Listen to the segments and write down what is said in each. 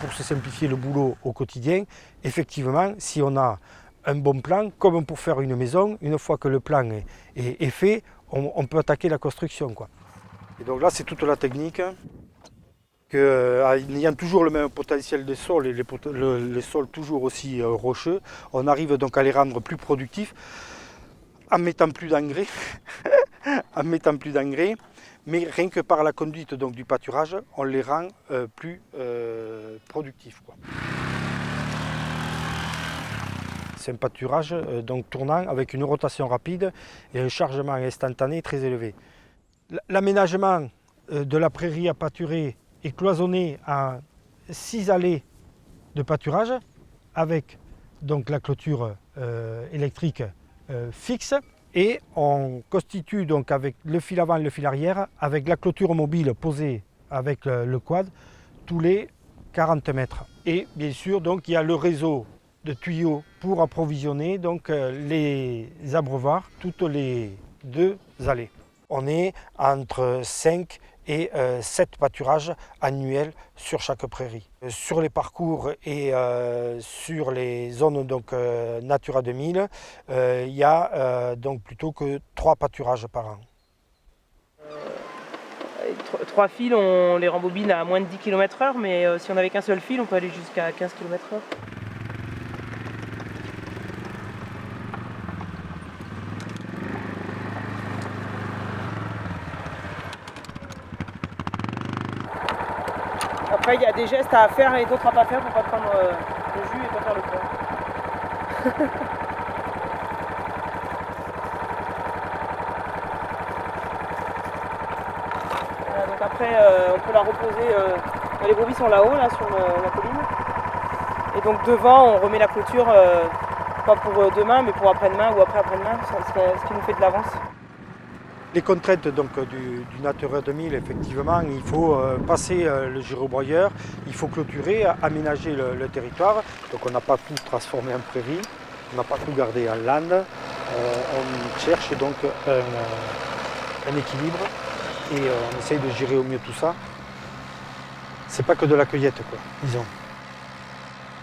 pour se simplifier le boulot au quotidien, effectivement, si on a un bon plan, comme pour faire une maison, une fois que le plan est fait, on peut attaquer la construction, quoi. Et donc là, c'est toute la technique. En ayant toujours le même potentiel de sol et les sols toujours aussi rocheux, on arrive donc à les rendre plus productifs en mettant plus d'engrais, mais rien que par la conduite donc, du pâturage, on les rend plus productifs, quoi. C'est un pâturage donc tournant avec une rotation rapide et un chargement instantané très élevé. L'aménagement de la prairie à pâturer est cloisonné à 6 allées de pâturage avec donc la clôture électrique fixe, et on constitue donc avec le fil avant et le fil arrière avec la clôture mobile posée avec le quad tous les 40 mètres. Et bien sûr donc il y a le réseau de tuyaux pour approvisionner donc les abreuvoirs toutes les 2 allées. On est entre 5 et 7 pâturages annuels sur chaque prairie. Sur les parcours et sur les zones donc, Natura 2000, il y a donc plutôt que 3 pâturages par an. 3 fils, on les rembobine à moins de 10 km/h, mais si on n'avait qu'un seul fil, on peut aller jusqu'à 15 km/h. Après, il y a des gestes à faire et d'autres à pas faire pour pas prendre le jus et pas faire le poids. Voilà, donc après, on peut la reposer. Les brebis sont là-haut, là, sur la colline. Et donc devant, on remet la clôture, pas pour demain, mais pour après-demain ou après-après-demain, ce qui nous fait de l'avance. Les contraintes donc, du Natura 2000, effectivement, il faut passer le gyrobroyeur, il faut clôturer, aménager le territoire. Donc on n'a pas tout transformé en prairie, on n'a pas tout gardé en lande. On cherche donc un équilibre et on essaye de gérer au mieux tout ça. C'est pas que de la cueillette, quoi, disons.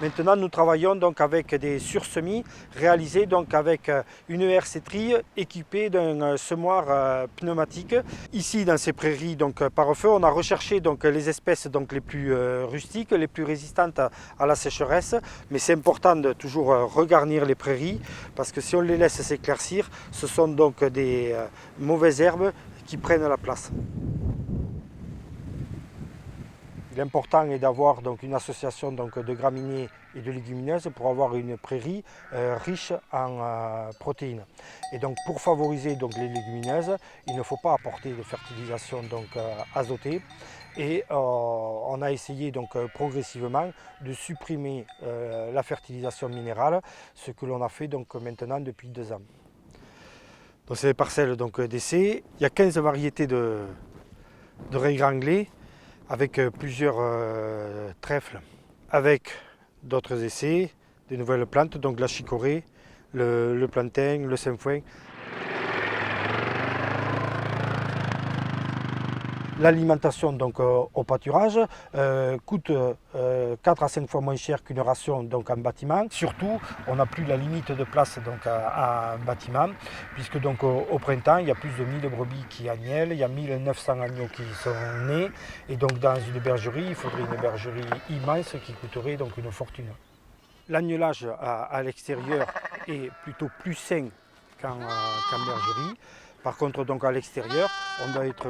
Maintenant, nous travaillons donc avec des sursemis réalisés donc avec une RC-Tri équipée d'un semoir pneumatique. Ici, dans ces prairies donc, par feu, on a recherché donc, les espèces donc, les plus rustiques, les plus résistantes à la sécheresse. Mais c'est important de toujours regarnir les prairies parce que si on les laisse s'éclaircir, ce sont donc des mauvaises herbes qui prennent la place. L'important est d'avoir donc une association donc, de graminées et de légumineuses pour avoir une prairie riche en protéines. Et donc pour favoriser donc, les légumineuses, il ne faut pas apporter de fertilisation donc, azotée. Et on a essayé donc, progressivement de supprimer la fertilisation minérale, ce que l'on a fait donc, maintenant depuis 2 ans. Donc c'est des parcelles d'essai. Il y a 15 variétés de raies anglais, avec plusieurs trèfles, avec d'autres essais, des nouvelles plantes, donc la chicorée, le plantain, le sainfoin. L'alimentation donc au pâturage coûte 4 à 5 fois moins cher qu'une ration donc en bâtiment. Surtout, on n'a plus la limite de place donc en bâtiment, puisque donc au printemps, il y a plus de 1000 brebis qui agnellent, il y a 1900 agneaux qui sont nés, et donc dans une bergerie, il faudrait une bergerie immense qui coûterait donc une fortune. L'agnelage à l'extérieur est plutôt plus sain qu'en bergerie. Par contre, donc à l'extérieur, on doit être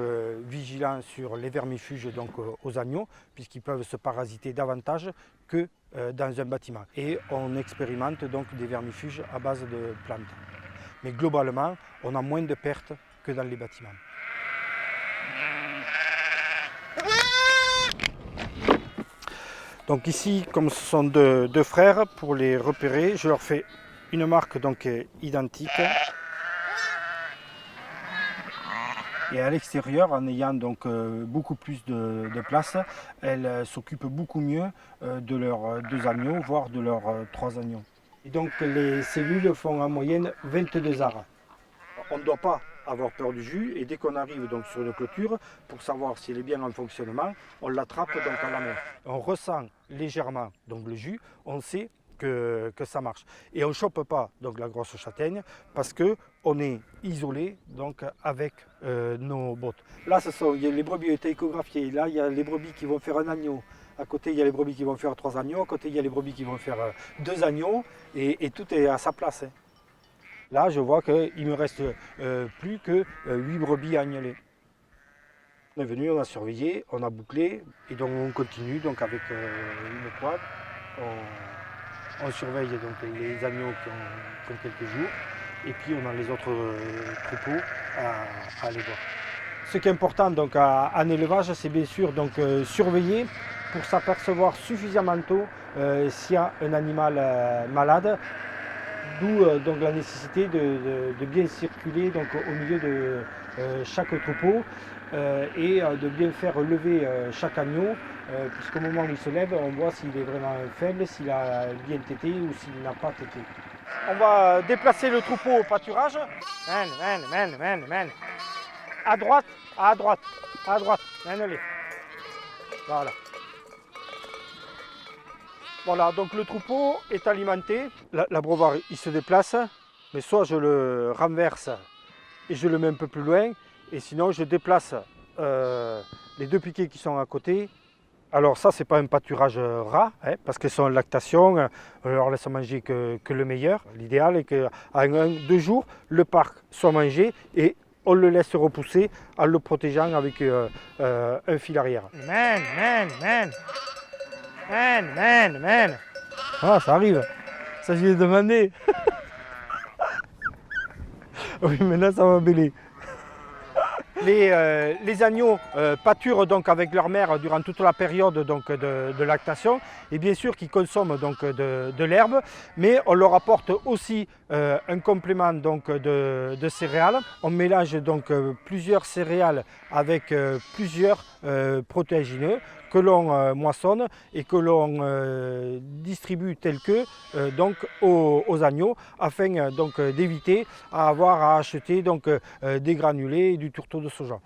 vigilant sur les vermifuges donc, aux agneaux, puisqu'ils peuvent se parasiter davantage que dans un bâtiment. Et on expérimente donc des vermifuges à base de plantes. Mais globalement, on a moins de pertes que dans les bâtiments. Donc ici, comme ce sont deux frères, pour les repérer, je leur fais une marque donc, identique. Et à l'extérieur, en ayant donc beaucoup plus de place, elles s'occupent beaucoup mieux de leurs 2 agneaux, voire de leurs 3 agneaux. Et donc les cellules font en moyenne 22 arts. On ne doit pas avoir peur du jus. Et dès qu'on arrive donc sur une clôture, pour savoir si elle est bien en fonctionnement, on l'attrape donc à la main. On ressent légèrement donc le jus, on sait que ça marche. Et on ne chope pas donc la grosse châtaigne parce qu'on est isolé donc avec nos bottes. Là, il y a les brebis échographiées. Là, il y a les brebis qui vont faire un agneau. À côté, il y a les brebis qui vont faire 3 agneaux. À côté, il y a les brebis qui vont faire 2 agneaux. Et tout est à sa place. Hein. Là, je vois qu'il ne me reste plus que 8 brebis à agnelées. On est venu, on a surveillé, on a bouclé. Et donc, on continue donc, avec une quad. On surveille donc, les agneaux qui ont quelques jours. Et puis, on a les autres troupeaux à aller voir. Ce qui est important donc, en élevage, c'est bien sûr donc, surveiller pour s'apercevoir suffisamment tôt s'il y a un animal malade, d'où donc la nécessité de bien circuler donc, au milieu de chaque troupeau et de bien faire lever chaque agneau, puisqu'au moment où il se lève, on voit s'il est vraiment faible, s'il a bien tété ou s'il n'a pas tété. On va déplacer le troupeau au pâturage. Men. À droite, à droite, à droite, mène-les. Voilà. Voilà, donc le troupeau est alimenté. L'abreuvoir, il se déplace, mais soit je le renverse et je le mets un peu plus loin, et sinon je déplace les 2 piquets qui sont à côté. Alors ça, c'est pas un pâturage rat, hein, parce qu'ils sont en lactation, on leur laisse manger que le meilleur. L'idéal est qu'en 2 jours, le parc soit mangé et on le laisse repousser en le protégeant avec un fil arrière. Men. Ah, ça arrive. Ça, je l'ai demandé. Oui, maintenant, ça va bêler. Les agneaux pâturent donc avec leur mère durant toute la période donc, de lactation, et bien sûr qu'ils consomment donc, de l'herbe, mais on leur apporte aussi un complément donc, de céréales. On mélange donc plusieurs céréales avec plusieurs protéagineux que l'on moissonne et que l'on distribue tels que donc aux agneaux, afin donc d'éviter à avoir à acheter donc des granulés et du tourteau de soja.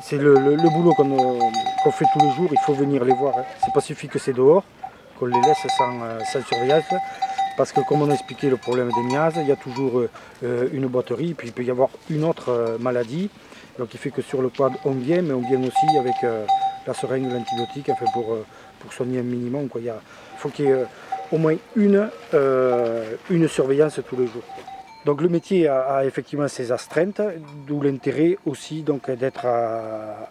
C'est le boulot qu'on fait tous les jours, il faut venir les voir. Hein. C'est pas suffit que c'est dehors, qu'on les laisse sans surveillance. Parce que comme on a expliqué le problème des miasmes, il y a toujours une boiterie, puis il peut y avoir une autre maladie. Donc il fait que sur le quad on vient, mais on vient aussi avec la seringue, l'antibiotique, enfin pour soigner un minimum. Quoi. Il faut qu'il y ait au moins une surveillance tous les jours. Donc le métier a effectivement ses astreintes, d'où l'intérêt aussi d'être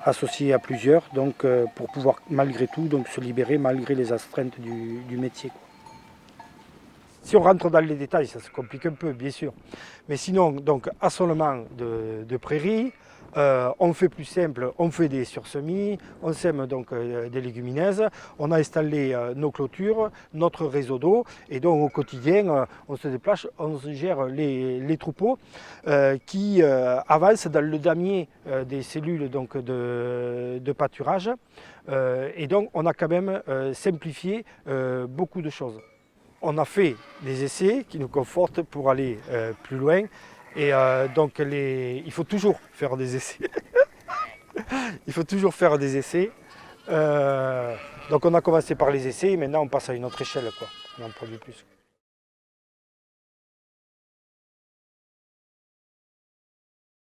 associé à plusieurs, donc, pour pouvoir malgré tout donc, se libérer malgré les astreintes du métier. Quoi. Si on rentre dans les détails, ça se complique un peu, bien sûr. Mais sinon, donc, assolement de prairies, on fait plus simple, on fait des sursemis, on sème donc des légumineuses, on a installé nos clôtures, notre réseau d'eau, et donc au quotidien, on se déplace, on gère les troupeaux qui avancent dans le damier des cellules donc, de pâturage, et donc on a quand même simplifié beaucoup de choses. On a fait des essais qui nous confortent pour aller plus loin. Et donc il faut toujours faire des essais. Il faut toujours faire des essais. Donc on a commencé par les essais, maintenant on passe à une autre échelle, quoi. On en produit plus.